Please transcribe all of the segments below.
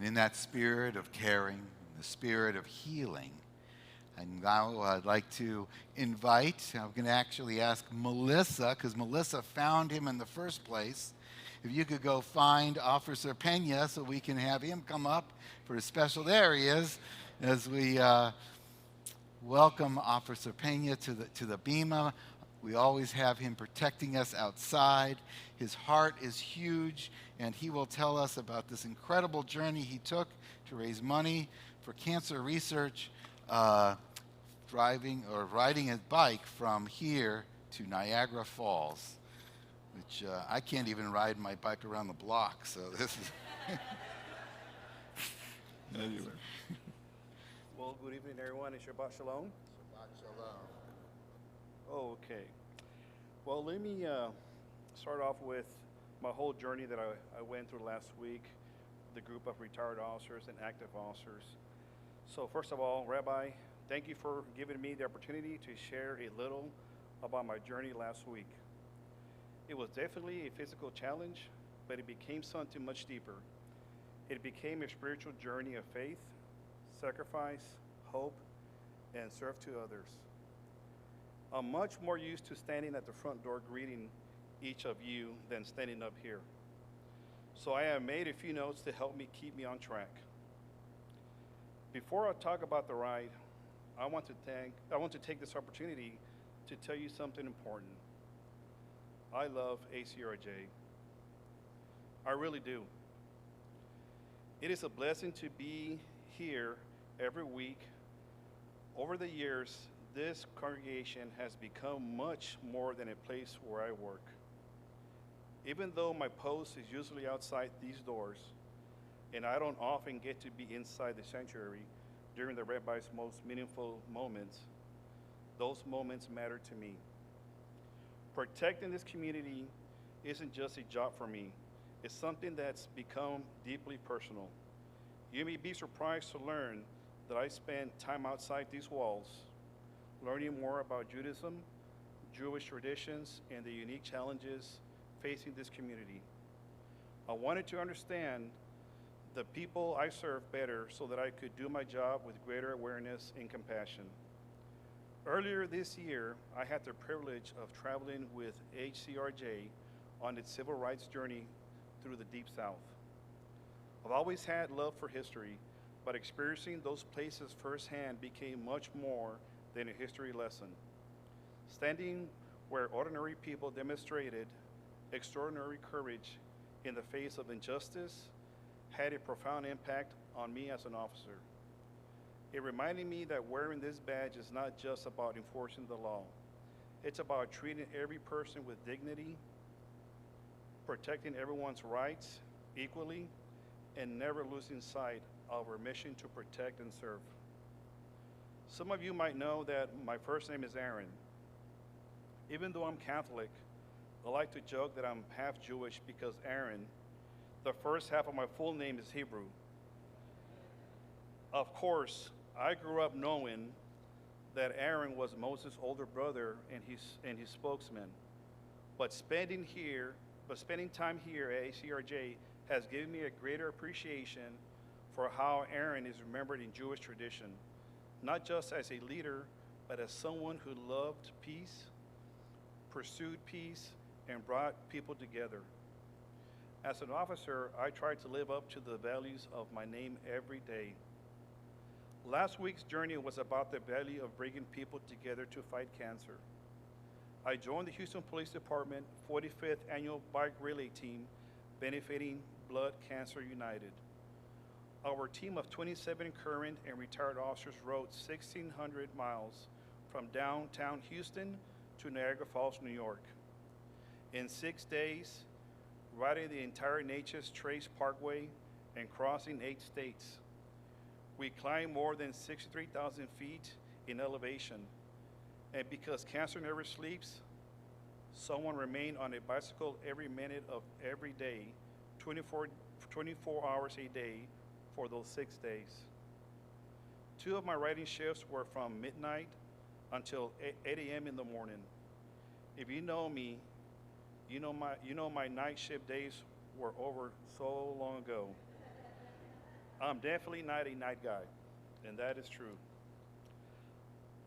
In that spirit of caring, the spirit of healing, and now I'd like to invite, I'm going to actually ask Melissa, because Melissa found him in the first place. If you could go find Officer Peña so we can have him come up for his special. There he is, as we welcome Officer Peña to the Bema. We always have him protecting us outside. His heart is huge, and he will tell us about this incredible journey he took to raise money for cancer research, driving or riding his bike from here to Niagara Falls, which I can't even ride my bike around the block. So this is anyway. Well, good evening, everyone. It's Shabbat Shalom. Shabbat shalom. Okay. Well, let me start off with my whole journey that I went through last week, the group of retired officers and active officers. So, first of all, Rabbi, thank you for giving me the opportunity to share a little about my journey last week. It was definitely a physical challenge, but it became something much deeper. It became a spiritual journey of faith, sacrifice, hope, and serve to others. I'm much more used to standing at the front door greeting each of you than standing up here. So I have made a few notes to help me keep me on track. Before I talk about the ride, I want to take this opportunity to tell you something important. I love ACRJ. I really do. It is a blessing to be here every week. Over the years, this congregation has become much more than a place where I work. Even though my post is usually outside these doors, and I don't often get to be inside the sanctuary during the rabbi's most meaningful moments, those moments matter to me. Protecting this community isn't just a job for me, it's something that's become deeply personal. You may be surprised to learn that I spend time outside these walls, learning more about Judaism, Jewish traditions, and the unique challenges facing this community. I wanted to understand the people I serve better so that I could do my job with greater awareness and compassion. Earlier this year, I had the privilege of traveling with HCRJ on its civil rights journey through the Deep South. I've always had love for history, but experiencing those places firsthand became much more than a history lesson. Standing where ordinary people demonstrated extraordinary courage in the face of injustice had a profound impact on me as an officer. It reminded me that wearing this badge is not just about enforcing the law. It's about treating every person with dignity, protecting everyone's rights equally, and never losing sight of our mission to protect and serve. Some of you might know that my first name is Aaron. Even though I'm Catholic, I like to joke that I'm half Jewish because Aaron, the first half of my full name, is Hebrew. Of course, I grew up knowing that Aaron was Moses' older brother and his spokesman. But spending time here at ACRJ has given me a greater appreciation for how Aaron is remembered in Jewish tradition, not just as a leader, but as someone who loved peace, pursued peace, and brought people together. As an officer, I try to live up to the values of my name every day. Last week's journey was about the value of bringing people together to fight cancer. I joined the Houston Police Department 45th Annual Bike Relay Team benefiting Blood Cancer United. Our team of 27 current and retired officers rode 1,600 miles from downtown Houston to Niagara Falls, New York. In 6 days, riding the entire Natchez Trace Parkway and crossing 8 states. We climbed more than 63,000 feet in elevation. And because cancer never sleeps, someone remained on a bicycle every minute of every day, 24 hours a day for those 6 days. 2 of my riding shifts were from midnight until 8 a.m. in the morning. If you know me, you know my night shift days were over so long ago. I'm definitely not a night guy, and that is true.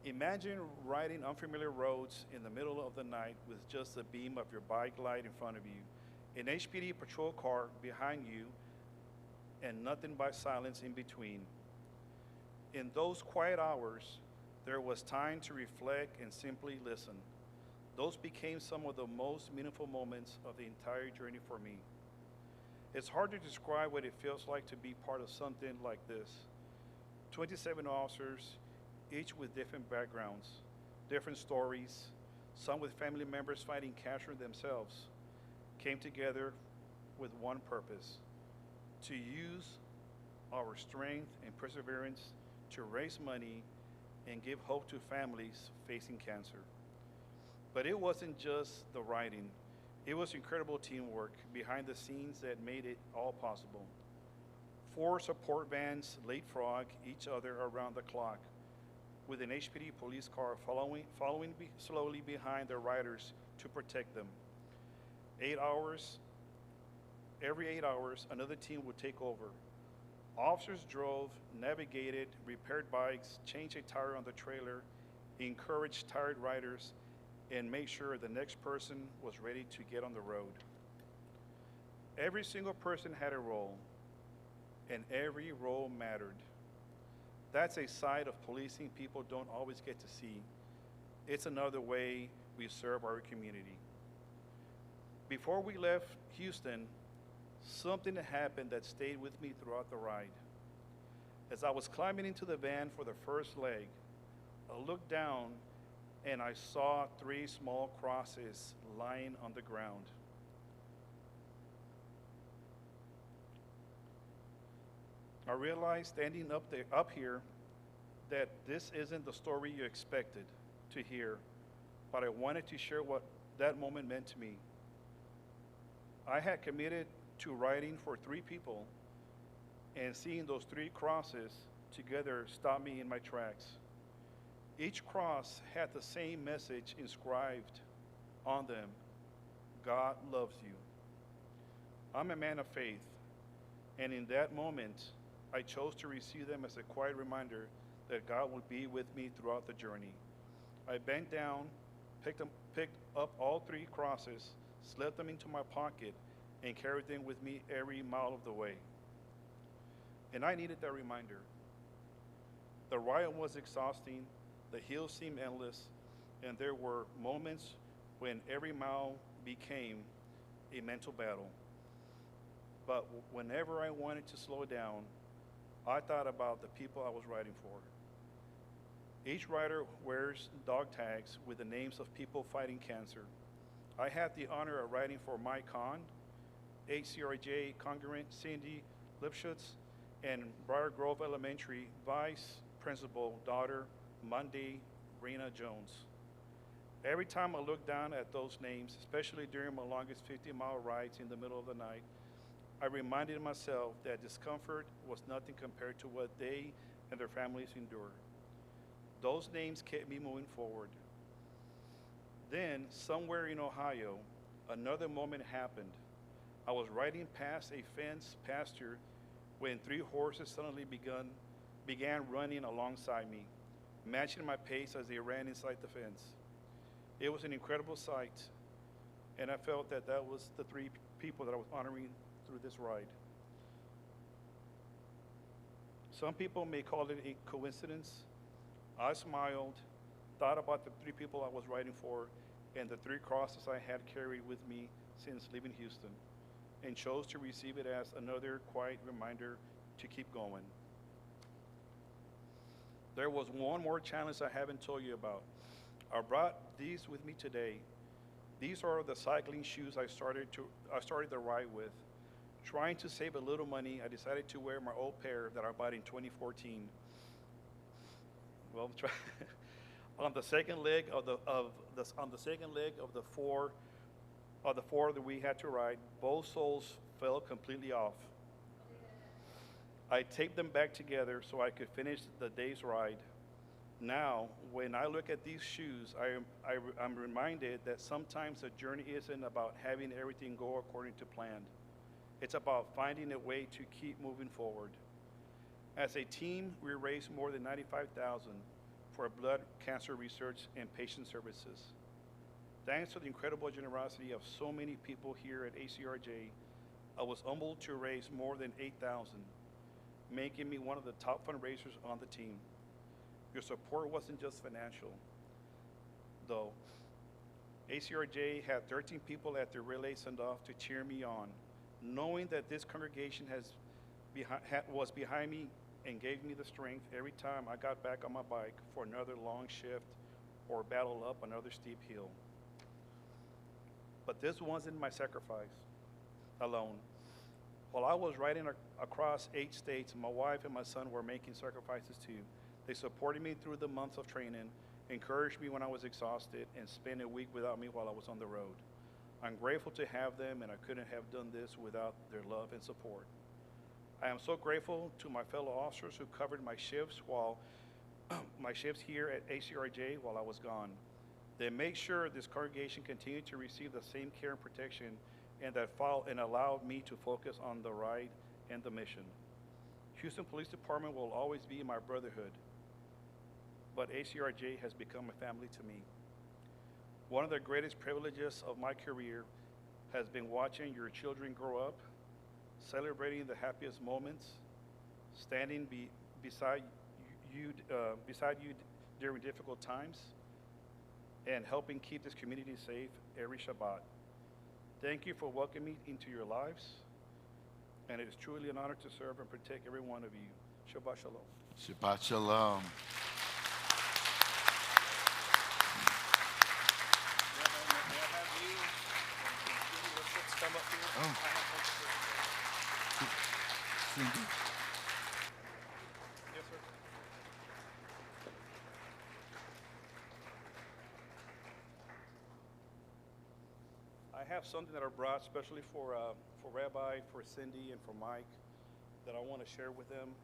Imagine riding unfamiliar roads in the middle of the night with just the beam of your bike light in front of you, an HPD patrol car behind you, and nothing but silence in between. In those quiet hours, there was time to reflect and simply listen. Those became some of the most meaningful moments of the entire journey for me. It's hard to describe what it feels like to be part of something like this. 27 officers, each with different backgrounds, different stories, some with family members fighting cancer themselves, came together with one purpose: to use our strength and perseverance to raise money and give hope to families facing cancer. But it wasn't just the writing. It was incredible teamwork behind the scenes that made it all possible. 4 support vans leapfrog each other around the clock, with an HPD police car following slowly behind their riders to protect them. 8 hours, every 8 hours, another team would take over. Officers drove, navigated, repaired bikes, changed a tire on the trailer, encouraged tired riders, and made sure the next person was ready to get on the road. Every single person had a role, and every role mattered. That's a side of policing people don't always get to see. It's another way we serve our community. Before we left Houston, something happened that stayed with me throughout the ride. As I was climbing into the van for the first leg, I looked down and I saw 3 small crosses lying on the ground. I realized standing up here that this isn't the story you expected to hear, but I wanted to share what that moment meant to me. I had committed to writing for 3 people, and seeing those 3 crosses together stopped me in my tracks. Each cross had the same message inscribed on them: God loves you. I'm a man of faith, and in that moment, I chose to receive them as a quiet reminder that God would be with me throughout the journey. I bent down, picked up all 3 crosses, slipped them into my pocket, and carried them with me every mile of the way. And I needed that reminder. The ride was exhausting, the hills seemed endless, and there were moments when every mile became a mental battle. But whenever I wanted to slow down, I thought about the people I was riding for. Each rider wears dog tags with the names of people fighting cancer. I had the honor of riding for Mike Kahn, HCRJ congruent Cindy Lipschutz, and Briar Grove Elementary Vice Principal daughter Monday Rena Jones. Every time I looked down at those names, especially during my longest 50-mile rides in the middle of the night, I reminded myself that discomfort was nothing compared to what they and their families endure. Those names kept me moving forward. Then, somewhere in Ohio, another moment happened. I was riding past a fenced pasture when 3 horses suddenly began running alongside me, matching my pace as they ran inside the fence. It was an incredible sight, and I felt that that was the 3 people that I was honoring through this ride. Some people may call it a coincidence. I smiled, thought about the 3 people I was riding for, and the 3 crosses I had carried with me since leaving Houston, and chose to receive it as another quiet reminder to keep going. There was one more challenge I haven't told you about. I brought these with me today. These are the cycling shoes I started the ride with. Trying to save a little money, I decided to wear my old pair that I bought in 2014. Well, on the second leg of the four that we had to ride, both soles fell completely off. I taped them back together so I could finish the day's ride. Now, when I look at these shoes, I'm reminded that sometimes the journey isn't about having everything go according to plan. It's about finding a way to keep moving forward. As a team, we raised more than $95,000 for blood cancer research and patient services. Thanks to the incredible generosity of so many people here at ACRJ, I was humbled to raise more than $8,000, making me one of the top fundraisers on the team. Your support wasn't just financial, though. ACRJ had 13 people at the relay send-off to cheer me on, knowing that this congregation was behind me and gave me the strength every time I got back on my bike for another long shift or battle up another steep hill. But this wasn't my sacrifice alone. While I was riding across 8 states, my wife and my son were making sacrifices too. They supported me through the months of training, encouraged me when I was exhausted, and spent a week without me while I was on the road. I'm grateful to have them, and I couldn't have done this without their love and support. I am so grateful to my fellow officers who covered my shifts here at ACRJ while I was gone. They made sure this congregation continued to receive the same care and protection and allowed me to focus on the ride and the mission. Houston Police Department will always be my brotherhood, but ACRJ has become a family to me. One of the greatest privileges of my career has been watching your children grow up, celebrating the happiest moments, standing beside you during difficult times, and helping keep this community safe every Shabbat. Thank you for welcoming me into your lives, and it is truly an honor to serve and protect every one of you. Shabbat Shalom. Shabbat Shalom. May I have you and your ships come up here? Oh. I have folks here. Cindy. Yes, sir. I have something that I brought especially for Rabbi, for Cindy, and for Mike that I want to share with them.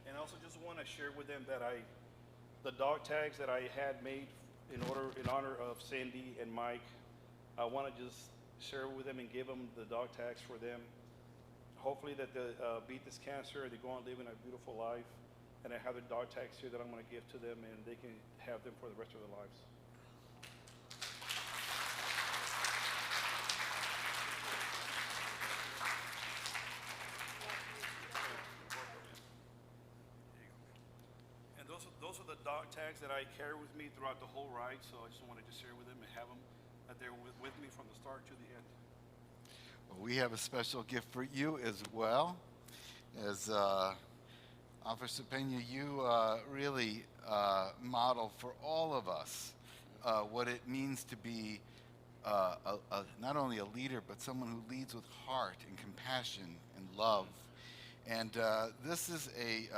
And I also just want to share with them that the dog tags that I had made in honor of Cindy and Mike, I want to just share with them and give them the dog tags for them. Hopefully that they beat this cancer, they go on living a beautiful life, and I have the dog tags here that I'm going to give to them, and they can have them for the rest of their lives. And those are the dog tags that I carry with me throughout the whole ride, so I just wanted to share with them and have them that they're with me from the start to the end. Well, we have a special gift for you as well. As Officer Peña, you really model for all of us what it means to be not only a leader, but someone who leads with heart and compassion and love. And this is a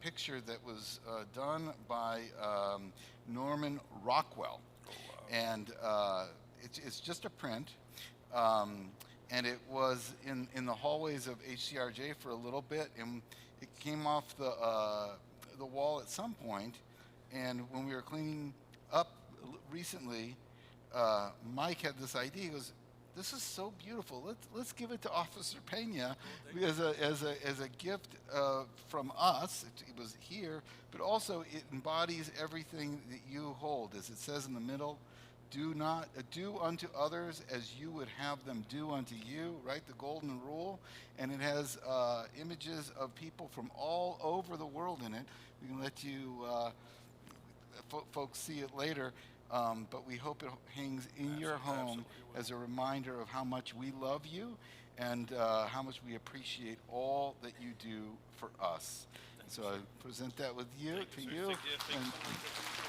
picture that was done by Norman Rockwell. Oh, wow. And it's just a print. And it was in the hallways of HCRJ for a little bit, and it came off the wall at some point. And when we were cleaning up recently, Mike had this idea. He goes, "This is so beautiful. Let's give it to Officer Peña as a gift from us." It was here, but also it embodies everything that you hold, as it says in the middle. Do unto others as you would have them do unto you, right? The golden rule. And it has images of people from all over the world in it. We can let you folks see it later, but we hope it hangs in your home as a reminder of how much we love you and how much we appreciate all that you do for us. So I present that with you, to you. Thank you.